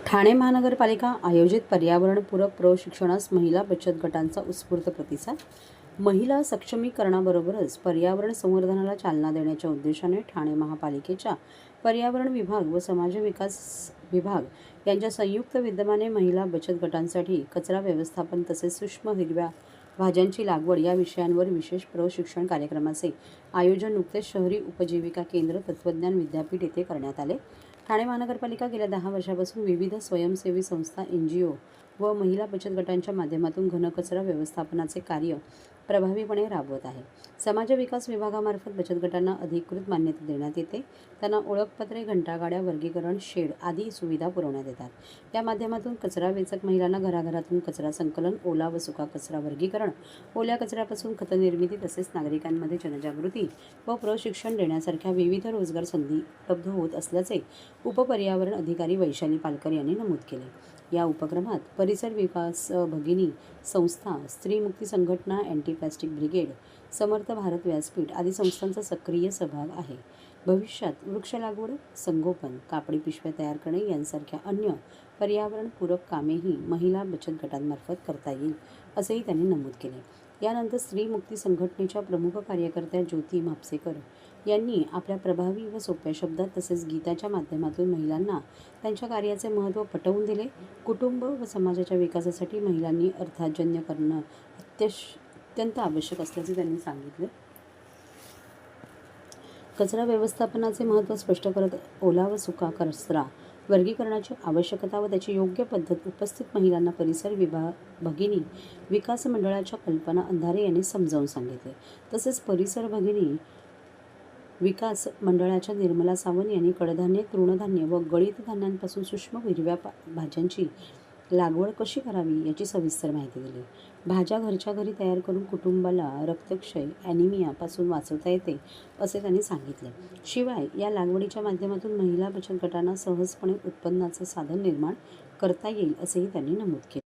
ठाणे महानगरपालिका आयोजित पर्यावरणपूरक प्रशिक्षणास महिला बचत गटांचा उत्स्फूर्त प्रतिसाद. महिला सक्षमीकरणाबरोबरच पर्यावरण संवर्धनाला चालना देण्याच्या उद्देशाने ठाणे महापालिकेच्या पर्यावरण विभाग व समाज विकास विभाग यांच्या संयुक्त विद्यमाने महिला बचत गटांसाठी कचरा व्यवस्थापन तसेच सूक्ष्म हिरव्या भाज्यांची लागवड या विषयांवर विशेष प्रशिक्षण कार्यक्रमाचे आयोजन नुकतेच शहरी उपजीविका केंद्र तत्त्वज्ञान विद्यापीठ येथे करण्यात आले. ठाणे महानगरपालिका गेल्या 10 वर्षापासून विविध स्वयंसेवी संस्था, NGO व महिला बचत गटांच्या माध्यमातून घनकचरा व्यवस्थापनाचे कार्य प्रभावीपणे राबवत आहे. समाज विकास विभागामार्फत बचत गटांना अधिकृत मान्यता देण्यात येते. त्यांना ओळखपत्रे, घंटागाड्या, वर्गीकरण शेड आदी सुविधा पुरवण्यात येतात. या माध्यमातून कचरा वेचक महिलांना घराघरातून कचरा संकलन, ओला व सुका कचरा वर्गीकरण, ओल्या कचऱ्यापासून खत निर्मिती तसेच नागरिकांमध्ये जनजागृती व प्रशिक्षण देण्यासारख्या विविध रोजगार संधी उपलब्ध होत असल्याचे उपपर्यावरण अधिकारी वैशाली पालकर यांनी नमूद केले. या उपक्रमात परिसर विकास भगिनी संस्था, स्त्री मुक्ती संघटना, अँटी प्लास्टिक ब्रिगेड, समर्थ भारत व्यासपीठ आदी संस्थांचा सक्रिय सहभाग आहे. भविष्यात वृक्ष लागवड, संगोपन, कापडी पिशव्या तयार करणे यांसारख्या अन्य पर्यावरणपूरक कामेही महिला बचत गटांमार्फत करता येईल असेही त्यांनी नमूद केले. यानंतर स्त्री मुक्ती संघटनेच्या प्रमुख कार्यकर्त्या ज्योती म्हापसेकर यांनी आपल्या प्रभावी व सोप्या शब्दात तसेच गीताच्या माध्यमातून महिलांना त्यांच्या कार्याचे महत्त्व पटवून दिले. कुटुंब व समाजाच्या विकासासाठी महिलांनी अर्थार्जन करणं अत्यंत आवश्यक असल्याचे त्यांनी सांगितले. कचरा व्यवस्थापनाचे महत्त्व स्पष्ट करत ओला व सुका कचरा वर्गीकरणाची आवश्यकता व त्याची योग्य पद्धत उपस्थित महिलांना परिसर भगिनी विकास मंडळाच्या कल्पना अंधारे यांनी समजावून सांगितले. तसेच परिसर भगिनी विकास मंडळाच्या निर्मला सावंत यांनी कडधान्य, तृणधान्य व गळीत धान्यांपासून सूक्ष्म हिरव्या भाज्यांची लागवड कशी करावी याची सविस्तर माहिती दिली. भाज्या घरच्या घरी तयार करून कुटुंबाला रक्तक्षय, ॲनिमिया पासून वाचवता येते असे त्यांनी सांगितले. शिवाय या लागवडीच्या माध्यमातून महिला बचत गटांना सहजपणे उत्पन्नाचे साधन निर्माण करता येईल असेही त्यांनी नमूद केले.